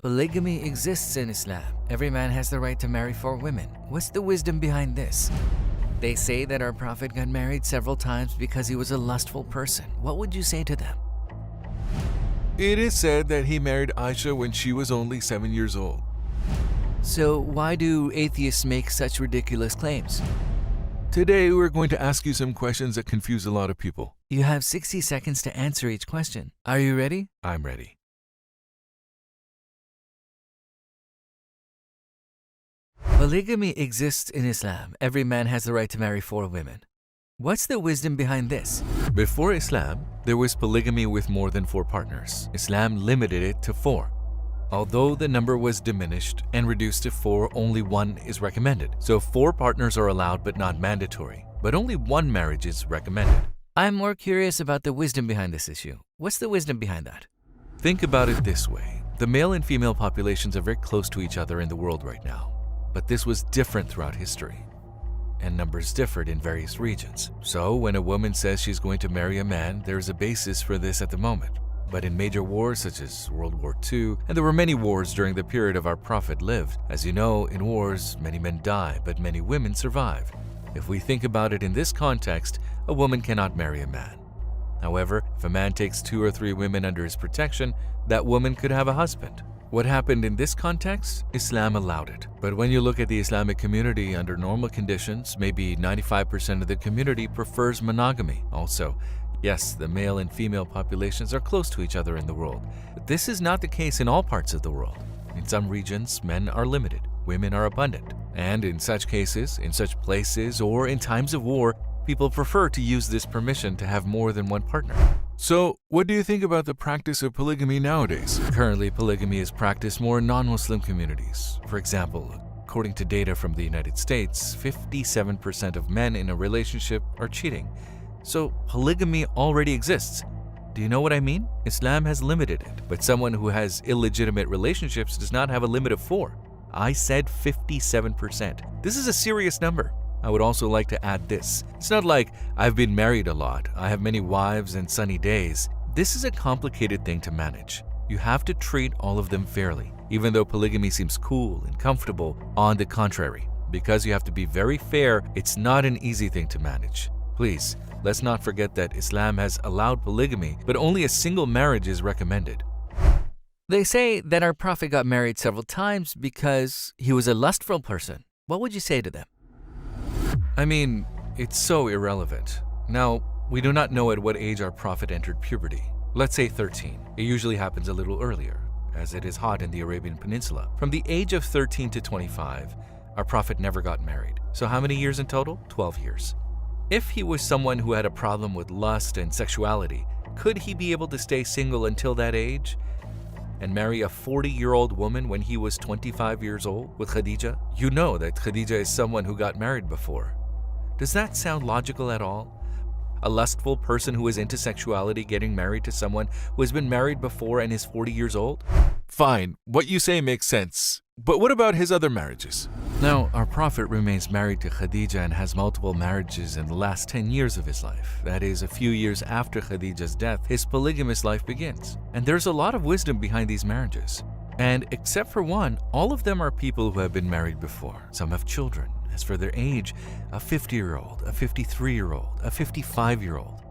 Polygamy exists in Islam. Every man has the right to marry 4 women. What's the wisdom behind this? They say that our Prophet got married several times because he was a lustful person. What would you say to them? It is said that he married Aisha when she was only 7 years old. So why do atheists make such ridiculous claims? Today, we're going to ask you some questions that confuse a lot of people. You have 60 seconds to answer each question. Are you ready? I'm ready. Polygamy exists in Islam. Every man has the right to marry 4 women. What's the wisdom behind this? Before Islam, there was polygamy with more than 4 partners. Islam limited it to 4. Although the number was diminished and reduced to 4, only 1 is recommended. So 4 partners are allowed but not mandatory, but only 1 marriage is recommended. I'm more curious about the wisdom behind this issue. What's the wisdom behind that? Think about it this way. The male and female populations are very close to each other in the world right now. But this was different throughout history, and numbers differed in various regions. So when a woman says she's going to marry a man, there's a basis for this at the moment. But in major wars such as World War II, and there were many wars during the period of our Prophet lived. As you know, in wars, many men die, but many women survive. If we think about it in this context, a woman cannot marry a man. However, if a man takes 2 or 3 women under his protection, that woman could have a husband. What happened in this context? Islam allowed it. But when you look at the Islamic community under normal conditions, maybe 95% of the community prefers monogamy. Also, yes, the male and female populations are close to each other in the world. But this is not the case in all parts of the world. In some regions, men are limited, women are abundant. And in such cases, in such places, or in times of war, people prefer to use this permission to have more than 1 partner. So, what do you think about the practice of polygamy nowadays? Currently, polygamy is practiced more in non-Muslim communities. For example, according to data from the United States, 57% of men in a relationship are cheating. So, polygamy already exists. Do you know what I mean? Islam has limited it, but someone who has illegitimate relationships does not have a limit of 4. I said 57%. This is a serious number. I would also like to add this. It's not like I've been married a lot, I have many wives and sunny days. This is a complicated thing to manage. You have to treat all of them fairly, even though polygamy seems cool and comfortable. On the contrary, because you have to be very fair, it's not an easy thing to manage. Please, let's not forget that Islam has allowed polygamy, but only a single marriage is recommended. They say that our Prophet got married several times because he was a lustful person. What would you say to them? I mean, it's so irrelevant. Now, we do not know at what age our Prophet entered puberty. Let's say 13. It usually happens a little earlier, as it is hot in the Arabian Peninsula. From the age of 13 to 25, our Prophet never got married. So how many years in total? 12 years. If he was someone who had a problem with lust and sexuality, could he be able to stay single until that age and marry a 40-year-old woman when he was 25 years old with Khadija? You know that Khadija is someone who got married before. Does that sound logical at all? A lustful person who is into sexuality getting married to someone who has been married before and is 40 years old? Fine, what you say makes sense. But what about his other marriages? Now, our Prophet remains married to Khadija and has multiple marriages in the last 10 years of his life. That is, a few years after Khadija's death, his polygamous life begins. And there's a lot of wisdom behind these marriages. And except for one, all of them are people who have been married before. Some have children. As for their age, a 50-year-old, a 53-year-old, a 55-year-old.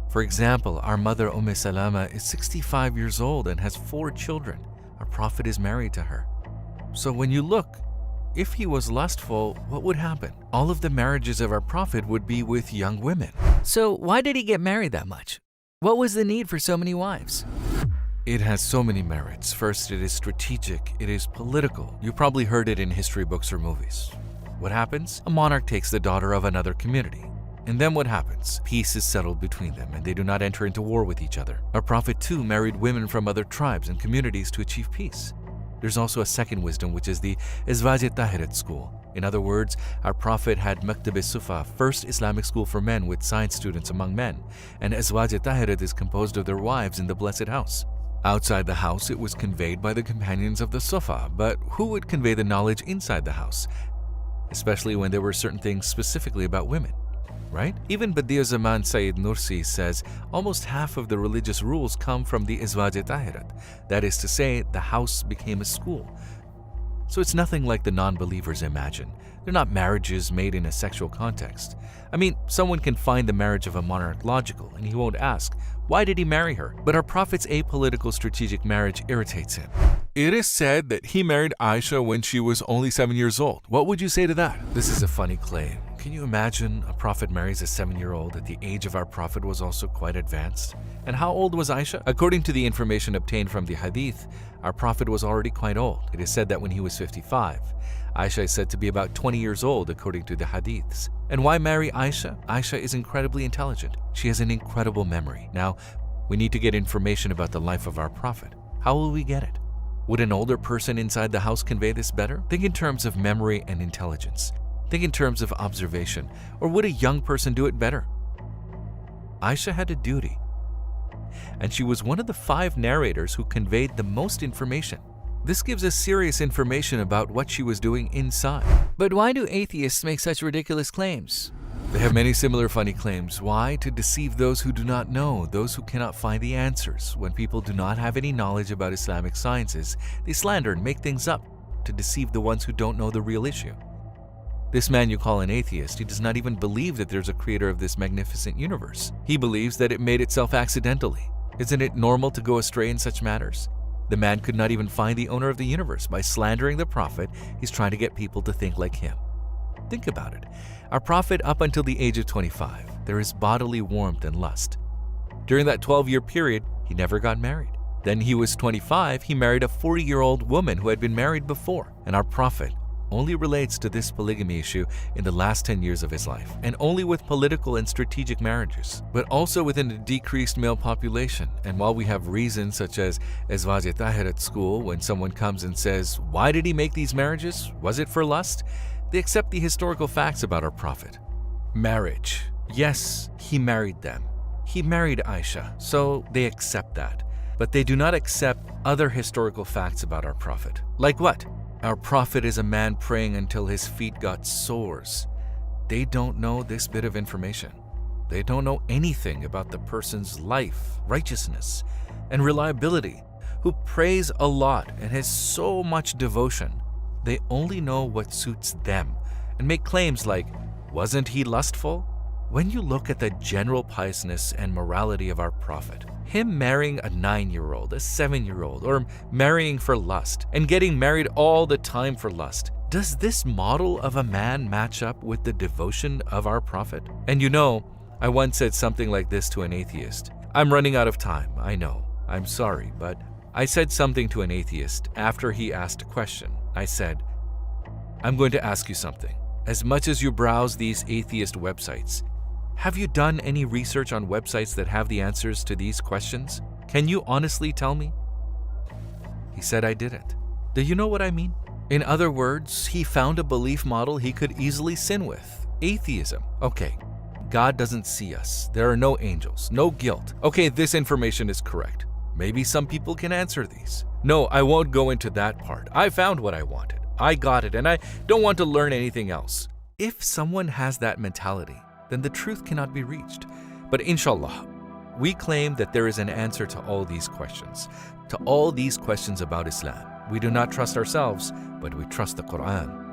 For example, our mother Salama is 65 years old and has 4 children. Our Prophet is married to her. So when you look, if he was lustful, what would happen? All of the marriages of our Prophet would be with young women. So why did he get married that much? What was the need for so many wives? It has so many merits. First, it is strategic. It is political. You probably heard it in history books or movies. What happens? A monarch takes the daughter of another community. And then what happens? Peace is settled between them and they do not enter into war with each other. Our Prophet too married women from other tribes and communities to achieve peace. There's also a second wisdom, which is the Azwaj Tahirat school. In other words, our Prophet had Maktab Sufa, first Islamic school for men with science students among men, and Azwaj Tahirat is composed of their wives in the Blessed House. Outside the house, it was conveyed by the companions of the Sufa, but who would convey the knowledge inside the house? especially when there were certain things specifically about women, right? Even Badi'a Zaman Sayyid Nursi says almost half of the religious rules come from the Izwaj-e-Tahirat. That is to say, the house became a school. So it's nothing like the non-believers imagine. They're not marriages made in a sexual context. I mean, someone can find the marriage of a monarch logical, and he won't ask, why did he marry her? But our Prophet's apolitical strategic marriage irritates him. It is said that he married Aisha when she was only 7 years old. What would you say to that? This is a funny claim. Can you imagine a prophet marries a 7-year-old at the age of our prophet was also quite advanced? And how old was Aisha? According to the information obtained from the hadith, our prophet was already quite old. It is said that when he was 55. Aisha is said to be about 20 years old according to the hadiths. And why marry Aisha? Aisha is incredibly intelligent. She has an incredible memory. Now, we need to get information about the life of our prophet. How will we get it? Would an older person inside the house convey this better? Think in terms of memory and intelligence. Think in terms of observation. Or would a young person do it better? Aisha had a duty. And she was one of the 5 narrators who conveyed the most information. This gives us serious information about what she was doing inside. But why do atheists make such ridiculous claims? They have many similar funny claims. Why? To deceive those who do not know, those who cannot find the answers. When people do not have any knowledge about Islamic sciences, they slander and make things up to deceive the ones who don't know the real issue. This man you call an atheist, he does not even believe that there's a creator of this magnificent universe. He believes that it made itself accidentally. Isn't it normal to go astray in such matters? The man could not even find the owner of the universe. By slandering the prophet, he's trying to get people to think like him. Think about it. Our prophet, up until the age of 25, there is bodily warmth and lust. During that 12-year period, he never got married. Then he was 25, he married a 40-year-old woman who had been married before. And our prophet only relates to this polygamy issue in the last 10 years of his life, and only with political and strategic marriages, but also within a decreased male population. And while we have reasons such as Izwaj-e-Tahirat at school, when someone comes and says, why did he make these marriages? Was it for lust? They accept the historical facts about our prophet. Marriage. Yes, he married them. He married Aisha, so they accept that. But they do not accept other historical facts about our prophet. Like what? Our prophet is a man praying until his feet got sores. They don't know this bit of information. They don't know anything about the person's life, righteousness, and reliability, who prays a lot and has so much devotion. They only know what suits them and make claims like, wasn't he lustful? When you look at the general piousness and morality of our prophet, him marrying a 9-year-old, a 7-year-old, or marrying for lust, and getting married all the time for lust, does this model of a man match up with the devotion of our prophet? And you know, I once said something like this to an atheist. I'm running out of time, I know. I'm sorry, but I said something to an atheist after he asked a question. I said, I'm going to ask you something. As much as you browse these atheist websites, have you done any research on websites that have the answers to these questions? Can you honestly tell me? He said I didn't. Do you know what I mean? In other words, he found a belief model he could easily sin with. Atheism. Okay, God doesn't see us. There are no angels, no guilt. Okay, this information is correct. Maybe some people can answer these. No, I won't go into that part. I found what I wanted. I got it, and I don't want to learn anything else. If someone has that mentality, then the truth cannot be reached. But inshallah, we claim that there is an answer to all these questions, about Islam. We do not trust ourselves, but we trust the Quran.